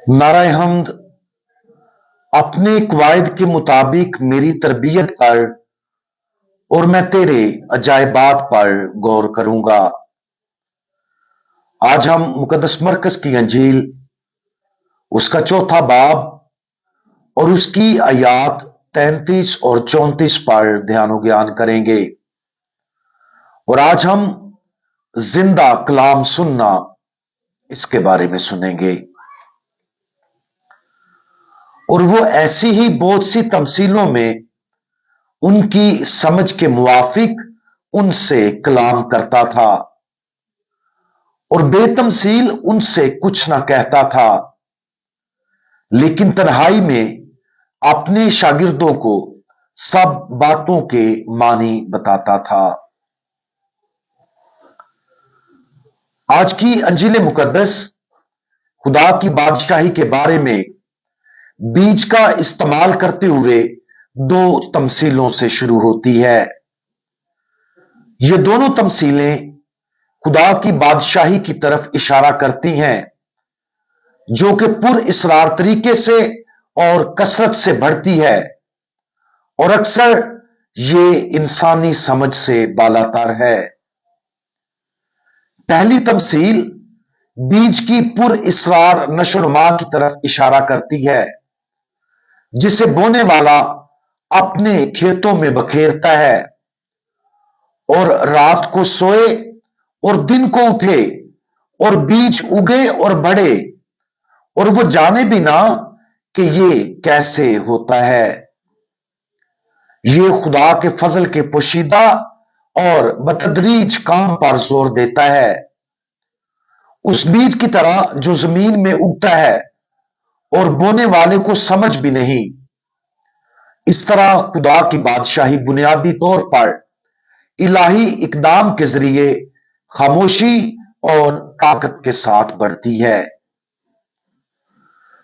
नाराए हमद अपने कवायद के मुताबिक मेरी तरबियत कर और मैं तेरे अजायबात पर गौर करूंगा। आज हम मुकद्दस मरकज की अंजील उसका चौथा बाब और उसकी आयात 33 और 34 पर ध्यान ज्ञान करेंगे। और आज हम जिंदा कलाम सुनना इसके बारे में सुनेंगे। और वो ऐसी ही बहुत सी तमसीलों में उनकी समझ के मुवाफिक उनसे कलाम करता था और बेतमसील उनसे कुछ ना कहता था, लेकिन तन्हाई में अपने शागिर्दों को सब बातों के मानी बताता था। आज की अंजील मुकद्दस खुदा की बादशाही के बारे में बीज का इस्तेमाल करते हुए दो तमसीलों से शुरू होती है। ये दोनों तमसीलें खुदा की बादशाही की तरफ इशारा करती हैं, जो कि पुर इसरार तरीके से और कसरत से बढ़ती है और अक्सर ये इंसानी समझ से बालातर है। पहली तमसील बीज की पुर इसरार नशोनुमा की तरफ इशारा करती है, जिसे बोने वाला अपने खेतों में बखेरता है और रात को सोए और दिन को उठे और बीज उगे और बढ़े और वो जाने भी ना कि ये कैसे होता है। ये खुदा के फजल के पोशीदा और बतदरीज काम पर जोर देता है, उस बीज की तरह जो जमीन में उगता है और बोने वाले को समझ भी नहीं। इस तरह खुदा की बादशाही बुनियादी तौर पर इलाही इकदाम के जरिए खामोशी और ताकत के साथ बढ़ती है।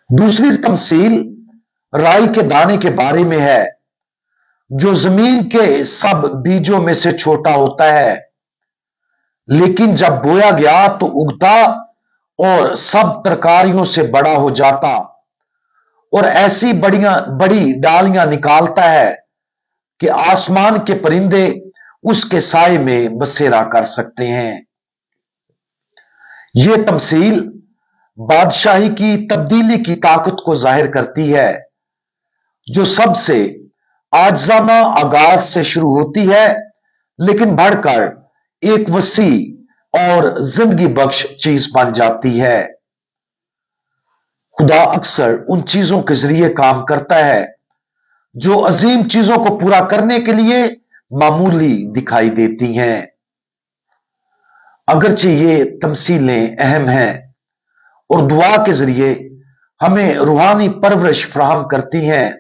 दूसरी तमसील राई के दाने के बारे में है, जो जमीन के सब बीजों में से छोटा होता है, लेकिन जब बोया गया तो उगता और सब तरकारियों से बड़ा हो जाता और ऐसी बड़ी डालियां निकालता है कि आसमान के परिंदे उसके साए में बसेरा कर सकते हैं। यह तमसील बादशाही की तब्दीली की ताकत को जाहिर करती है, जो सबसे आजाना आगाज से शुरू होती है, लेकिन बढ़कर एक वसी और जिंदगी बख्श चीज बन जाती है। खुदा अक्सर उन चीजों के जरिए काम करता है जो अजीम चीजों को पूरा करने के लिए मामूली दिखाई देती हैं। अगरचे ये तमसीलें अहम हैं और दुआ के जरिए हमें रूहानी परवरिश फराहम करती हैं,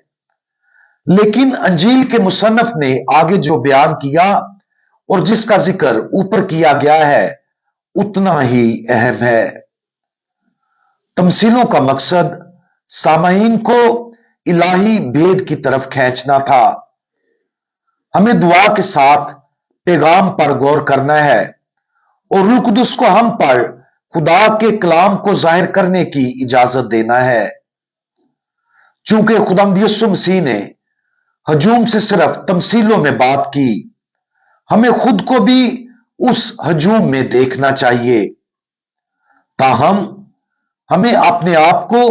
लेकिन अंजील के मुसन्नफ ने आगे जो बयान किया और जिसका जिक्र ऊपर किया गया है उतना ही अहम है। तमसीलों का मकसद सामाईन को इलाही भेद की तरफ खींचना था। हमें दुआ के साथ पैगाम पर गौर करना है और रूह कुदस को हम पर खुदा के कलाम को जाहिर करने की इजाजत देना है। चूंकि खुदावंद यीशु मसीह ने हजूम से सिर्फ तमसीलों में बात की, हमें खुद को भी उस हजूम में देखना चाहिए। ताहम हमें अपने आप को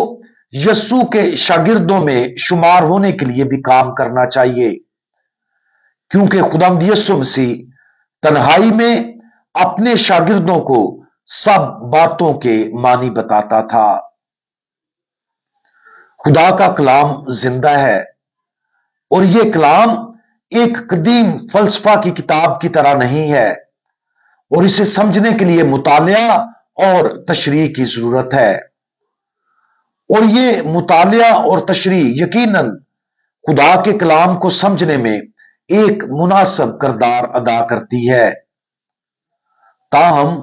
यस्सु के शागिर्दों में शुमार होने के लिए भी काम करना चाहिए, क्योंकि खुदावंद यीशु मसीह तन्हाई में अपने शागिर्दों को सब बातों के मानी बताता था। खुदा का कलाम जिंदा है और यह कलाम एक कदीम फलसफा की किताब की तरह नहीं है और इसे समझने के लिए मुतालिया और तशरीह की जरूरत है। और यह मुतालिया और तशरीह यकीनन खुदा के कलाम को समझने में एक मुनासिब किरदार अदा करती है। ताहम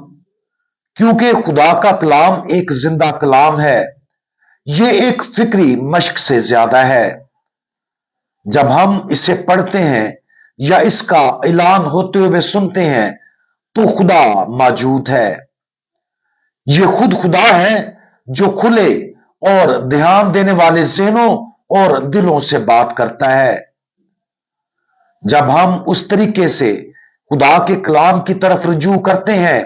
क्योंकि खुदा का कलाम एक जिंदा कलाम है, यह एक फिक्री मश्क से ज्यादा है। जब हम इसे पढ़ते हैं या इसका ऐलान होते हुए सुनते हैं तो खुदा मौजूद है। यह खुद खुदा है जो खुले और ध्यान देने वाले ज़हनों और दिलों से बात करता है। जब हम उस तरीके से खुदा के कलाम की तरफ रुजू करते हैं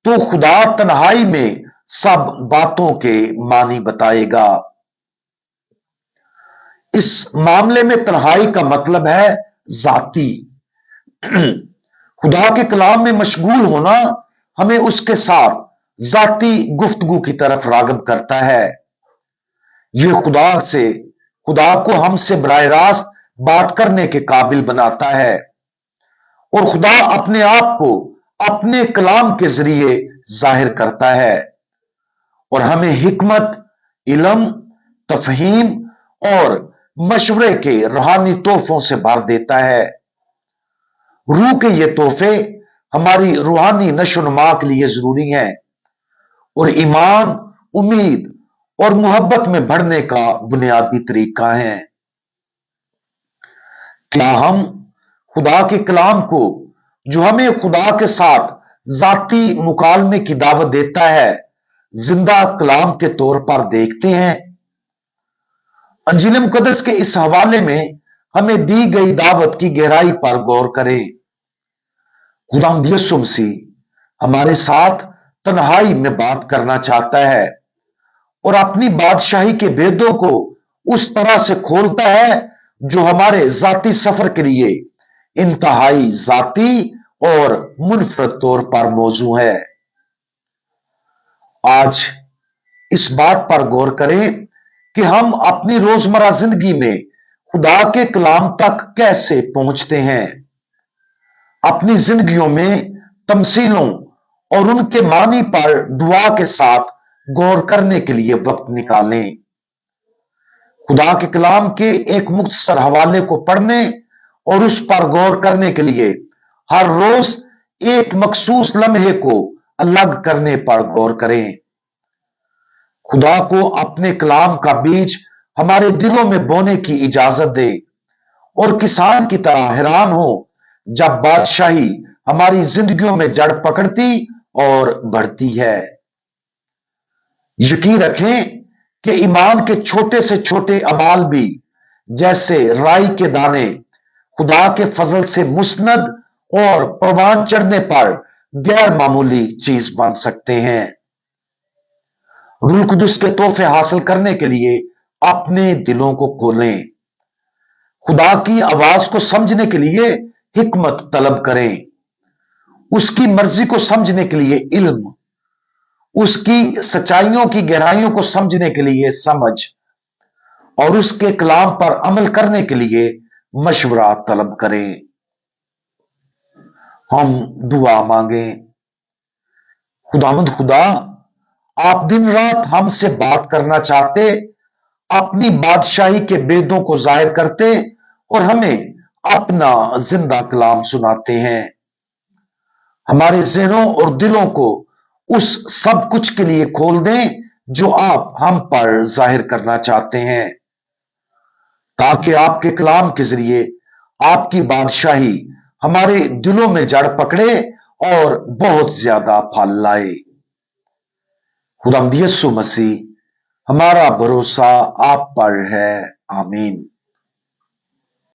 तो खुदा तन्हाई में सब बातों के मानी बताएगा। इस मामले में तन्हाई का मतलब है जाती। खुदा के कलाम में मशगूल होना हमें उसके साथ जाती गुफ्तगू की तरफ रागब करता है। यह खुदा को हमसे बराह रास्त बात करने के काबिल बनाता है और खुदा अपने आप को अपने कलाम के जरिए जाहिर करता है और हमें हिकमत, इल्म, तफहीम और मशवरे के रूहानी तोहफों से भर देता है। रूह के ये तोहफे हमारी रूहानी नशोनुमा के लिए जरूरी हैं और ईमान, उम्मीद और मोहब्बत में बढ़ने का बुनियादी तरीका है। क्या हम खुदा के कलाम को, जो हमें खुदा के साथ जाती मुकालमे की दावत देता है, जिंदा कलाम के तौर पर देखते हैं? अंजील मुकद्दस के इस हवाले में हमें दी गई दावत की गहराई पर गौर करें। खुदावंद यीशु मसीह हमारे साथ तन्हाई में बात करना चाहता है और अपनी बादशाही के भेदों को उस तरह से खोलता है जो हमारे जाती सफर के लिए इंतहाई जाती और मुनफरद तौर पर मौजू है। आज इस बात पर गौर करें कि हम अपनी रोजमर्रा जिंदगी में खुदा के कलाम तक कैसे पहुंचते हैं। अपनी जिंदगियों में तमसीलों और उनके मानी पर दुआ के साथ गौर करने के लिए वक्त निकालें। खुदा के कलाम के एक मुख्तसर हवाले को पढ़ने और उस पर गौर करने के लिए हर रोज एक मखसूस लम्हे को अलग करने पर गौर करें। खुदा को अपने कलाम का बीज हमारे दिलों में बोने की इजाजत दे और किसान की तरह हैरान हो जब बादशाही हमारी जिंदगियों में जड़ पकड़ती और बढ़ती है। यकीन रखें कि ईमान के छोटे से छोटे अमाल भी, जैसे राई के दाने, खुदा के फजल से मुस्नद और परवान चढ़ने पर गैर मामूली चीज बन सकते हैं। रूह कुदुस के तोहफे हासिल करने के लिए अपने दिलों को खोलें। खुदा की आवाज को समझने के लिए हिकमत तलब करें। उसकी मर्जी को समझने के लिए इल्म, उसकी सच्चाइयों की गहराइयों को समझने के लिए समझ और उसके कलाम पर अमल करने के लिए मशवरा तलब करें। हम दुआ मांगे। खुदावंद खुदा, आप दिन रात हमसे बात करना चाहते, अपनी बादशाही के बेदों को जाहिर करते और हमें अपना जिंदा कलाम सुनाते हैं। हमारे ज़हनों और दिलों को उस सब कुछ के लिए खोल दें जो आप हम पर जाहिर करना चाहते हैं, ताकि आपके कलाम के जरिए आपकी बादशाही हमारे दिलों में जड़ पकड़े और बहुत ज्यादा फल लाए। खुदावंद यीशु मसीह, हमारा भरोसा आप पर है। आमीन।